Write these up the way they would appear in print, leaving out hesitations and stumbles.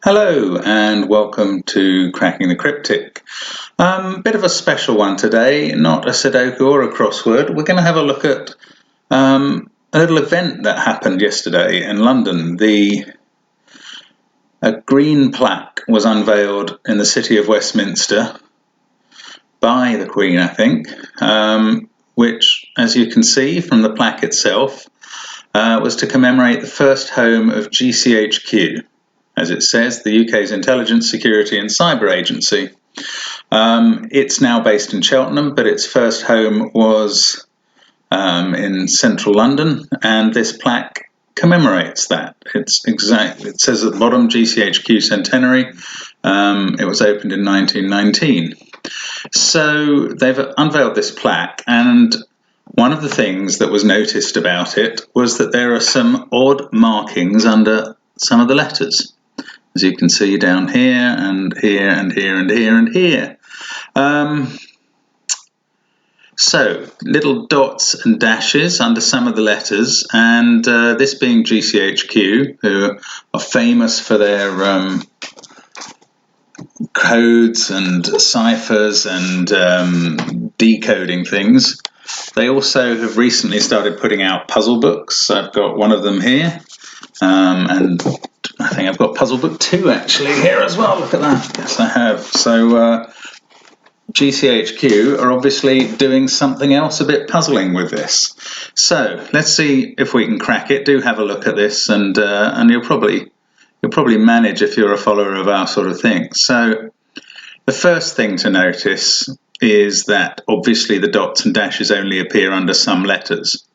Hello and welcome to Cracking the Cryptic. Bit of a special one today, not a Sudoku or a crossword. We're going to have a look at a little event that happened yesterday in London. A green plaque was unveiled in the city of Westminster by the Queen, I think, which, as you can see from the plaque itself, was to commemorate the first home of GCHQ. As it says, the UK's Intelligence, Security and Cyber Agency. It's now based in Cheltenham, but its first home was in central London, and this plaque commemorates that. It says at the bottom, GCHQ centenary. It was opened in 1919. So they've unveiled this plaque, and one of the things that was noticed about it was that there are some odd markings under some of the letters, as you can see down here and here and here and here and here. So little dots and dashes under some of the letters, and this being GCHQ, who are famous for their codes and ciphers and decoding things. They also have recently started putting out puzzle books. I've got one of them here, and I think I've got puzzle book 2 actually here as well. Look at that. Yes, I have. So GCHQ are obviously doing something else a bit puzzling with this. So let's see if we can crack it. Do have a look at this, and you'll probably manage if you're a follower of our sort of thing. So the first thing to notice is that obviously the dots and dashes only appear under some letters.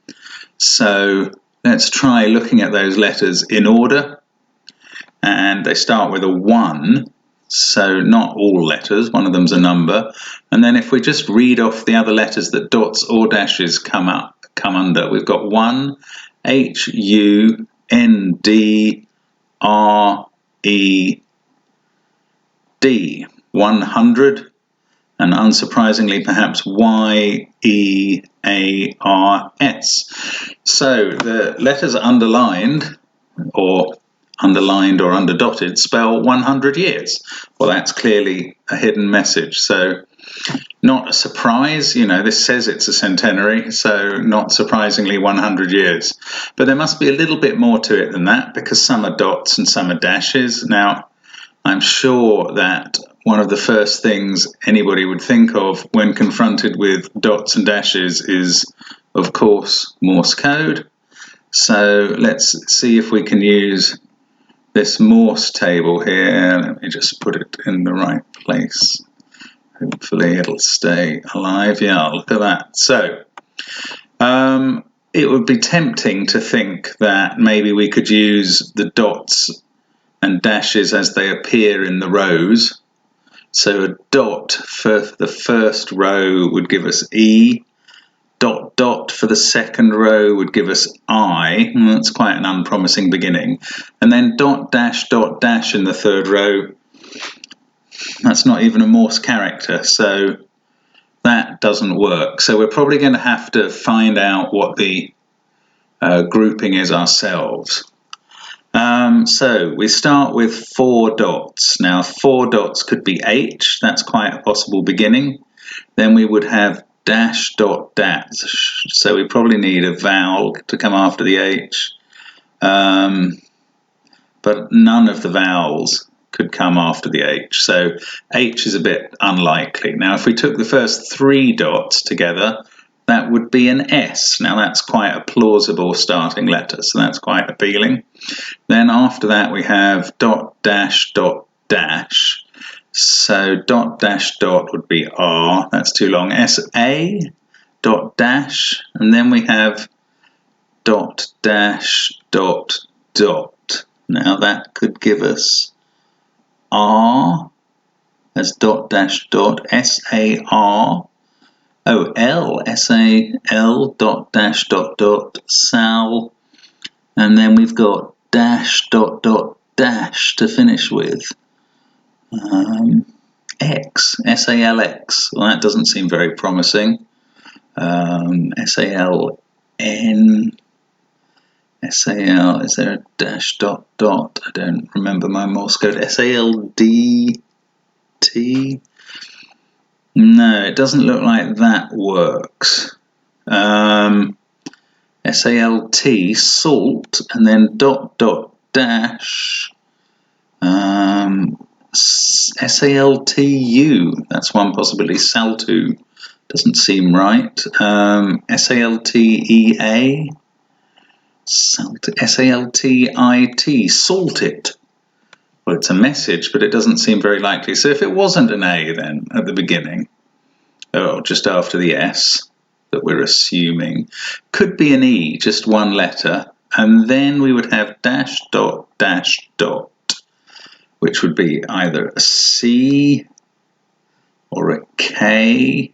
So let's try looking at those letters in order. And they start with a 1, so not all letters, one of them's a number. And then if we just read off the other letters that dots or dashes come under, we've got 1, H, U, N, D, R, E, D, 100, and unsurprisingly perhaps Y, E, A, R, S. So the letters underlined or underdotted spell 100 years. Well, that's clearly a hidden message. So not a surprise, this says it's a centenary, so not surprisingly 100 years. But there must be a little bit more to it than that, because some are dots and some are dashes. Now, I'm sure that one of the first things anybody would think of when confronted with dots and dashes is, of course, Morse code. So let's see if we can use this Morse table here. Let me just put it in the right place. Hopefully it'll stay alive. Yeah, look at that. So it would be tempting to think that maybe we could use the dots and dashes as they appear in the rows. So a dot for the first row would give us E. Dot dot for the second row would give us I. That's quite an unpromising beginning. And then dot dash in the third row. That's not even a Morse character, so that doesn't work. So we're probably going to have to find out what the grouping is ourselves. So we start with 4 dots. Now 4 dots could be H. That's quite a possible beginning. Then we would have dash dot dash, so we probably need a vowel to come after the H, but none of the vowels could come after the H, so H is a bit unlikely. Now if we took the first 3 dots together, that would be an S. Now that's quite a plausible starting letter, so that's quite appealing. Then after that we have dot dash dot dash. So dot dash dot would be R, that's too long. SA, dot dash, and then we have dot dash dot dot. Now that could give us R as dot dash dot, SAR, oh L, SAL, dot dash dot dot, SAL, and then we've got dash dot dot dash to finish with. X, SALX. Well, that doesn't seem very promising. SALN, SAL, is there a dash dot dot? I don't remember my Morse code. SALDT? No, it doesn't look like that works. SALT, salt, and then dot dot dash. SALTU, that's one possibility. Saltu doesn't seem right. SALTEA, SALTIT, salt it. Well, it's a message, but it doesn't seem very likely. So if it wasn't an A then at the beginning, or just after the S that we're assuming, could be an E, just one letter, and then we would have dash dot, which would be either a C or a K,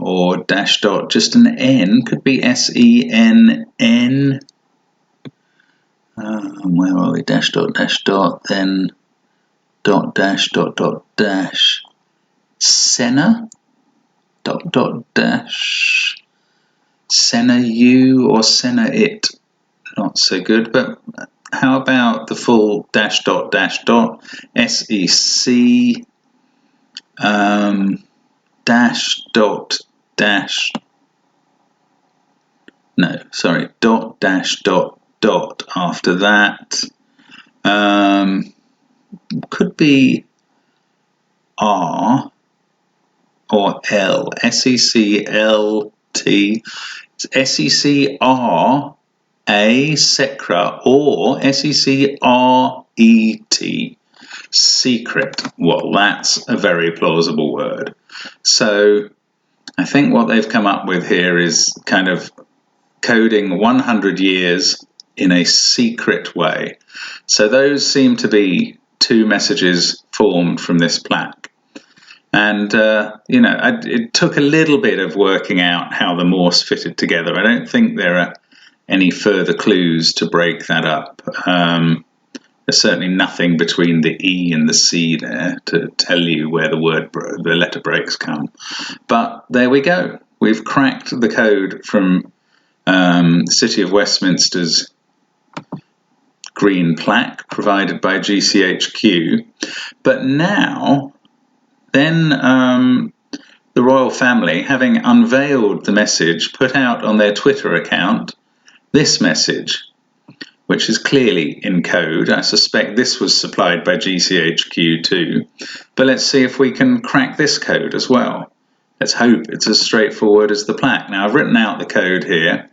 or dash dot, just an N, could be SENN. Where are we? Dash dot, then dot dash. Senna, dot dash. Senna U or Senna it. Not so good, but how about the full dash dot SEC dash dot dash, no, sorry, dot dash dot after that. Could be R or L, SECLT, SECR A, secra, or SECRET, secret. Well, that's a very plausible word. So I think what they've come up with here is kind of coding 100 years in a secret way. So those seem to be two messages formed from this plaque. And, it took a little bit of working out how the Morse fitted together. I don't think there are any further clues to break that up. There's certainly nothing between the E and the C there to tell you where the letter breaks come. But there we go. We've cracked the code from the City of Westminster's green plaque provided by GCHQ. But now, then the royal family, having unveiled the message, put out on their Twitter account this message, which is clearly in code. I suspect this was supplied by GCHQ too. But let's see if we can crack this code as well. Let's hope it's as straightforward as the plaque. Now, I've written out the code here,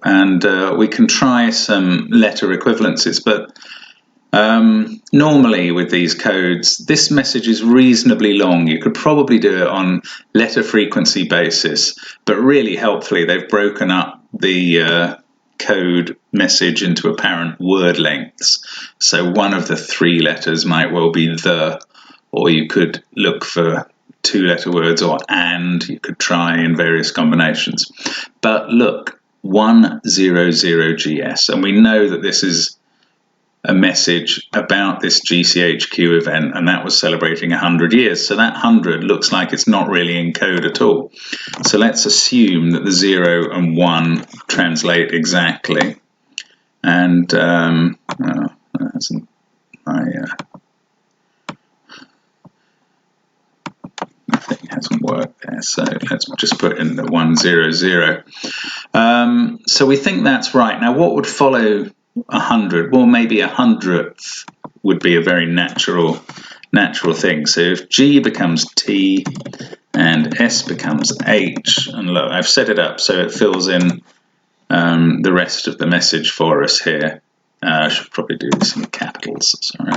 and we can try some letter equivalences, but normally with these codes, this message is reasonably long. You could probably do it on letter frequency basis, but really helpfully they've broken up the code message into apparent word lengths. So one of the three letters might well be the, or you could look for two-letter words, or and, you could try in various combinations. But look, 100GS, and we know that this is a message about this GCHQ event, and that was celebrating 100 years. So that 100 looks like it's not really in code at all. So let's assume that the 0 and 1 translate exactly. And that hasn't worked there. So let's just put in the 100. So we think that's right. Now, what would follow 100? Well, maybe 100th would be a very natural thing. So if G becomes T and S becomes H, and look, I've set it up so it fills in the rest of the message for us here. I should probably do this in capitals. Sorry.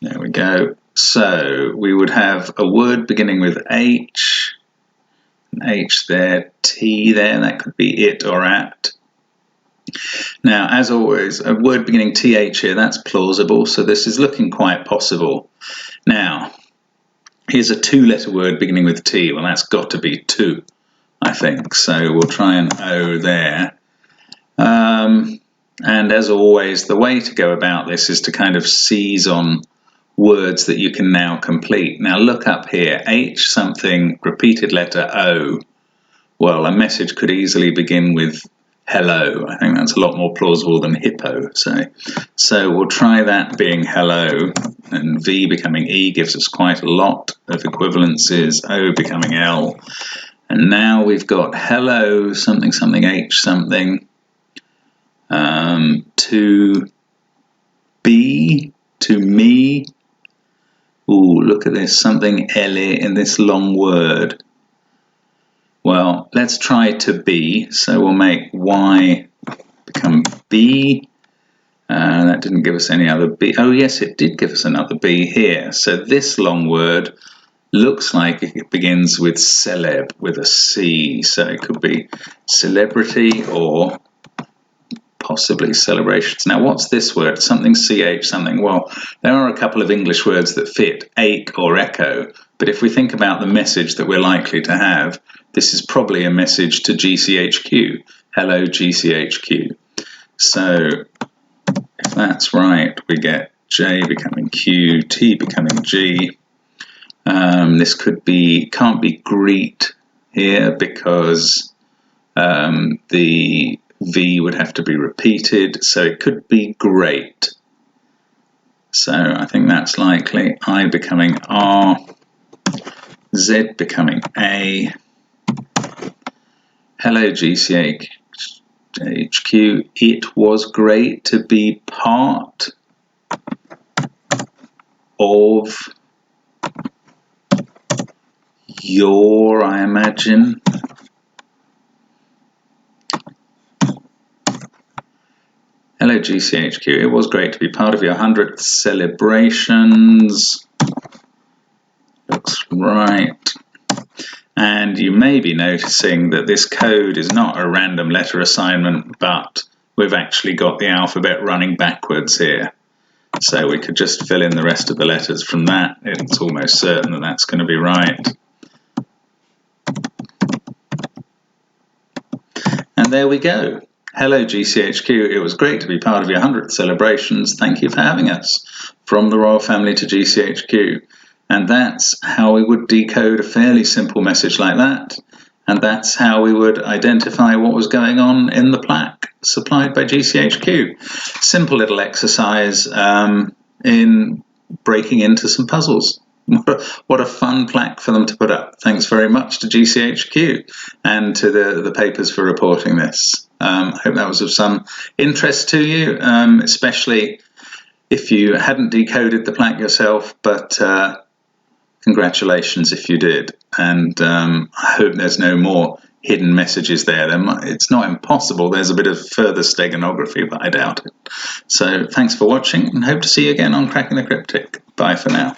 There we go. So we would have a word beginning with H. H there, T there, that could be it or at. Now, as always, a word beginning TH here, that's plausible, so this is looking quite possible. Now, here's a two-letter word beginning with T. Well, that's got to be to, I think, so we'll try an O there. And as always, the way to go about this is to kind of seize on words that you can now complete. Now look up here, H something, repeated letter O, Well, a message could easily begin with hello. I think that's a lot more plausible than hippo, say. So we'll try that being hello, and V becoming E gives us quite a lot of equivalences, O becoming L. And now we've got hello, something, something, H, something, to B, to me. Ooh, look at this, something L in this long word. Well, let's try to B. So we'll make Y become B. That didn't give us any other B. Oh, yes, it did give us another B here. So this long word looks like it begins with celeb, with a C. So it could be celebrity or possibly celebrations. Now, what's this word? Something CH, something. Well, there are a couple of English words that fit, ache or echo. But if we think about the message that we're likely to have, this is probably a message to GCHQ. Hello, GCHQ. So if that's right, we get J becoming Q, T becoming G. This can't be greet here because the V would have to be repeated, so it could be great. So I think that's likely. I becoming R, Z becoming A. Hello, GCHQ. It was great to be part of your, I imagine. Hello, GCHQ. It was great to be part of your 100th celebrations. Looks right. And you may be noticing that this code is not a random letter assignment, but we've actually got the alphabet running backwards here. So we could just fill in the rest of the letters from that. It's almost certain that that's going to be right. And there we go. Hello, GCHQ. It was great to be part of your 100th celebrations. Thank you for having us. From the royal family to GCHQ. And that's how we would decode a fairly simple message like that. And that's how we would identify what was going on in the plaque supplied by GCHQ. Simple little exercise in breaking into some puzzles. What a fun plaque for them to put up. Thanks very much to GCHQ and to the papers for reporting this. I hope that was of some interest to you, especially if you hadn't decoded the plaque yourself, but congratulations if you did. And I hope there's no more hidden messages there. It's not impossible. There's a bit of further steganography, but I doubt it. So thanks for watching and hope to see you again on Cracking the Cryptic. Bye for now.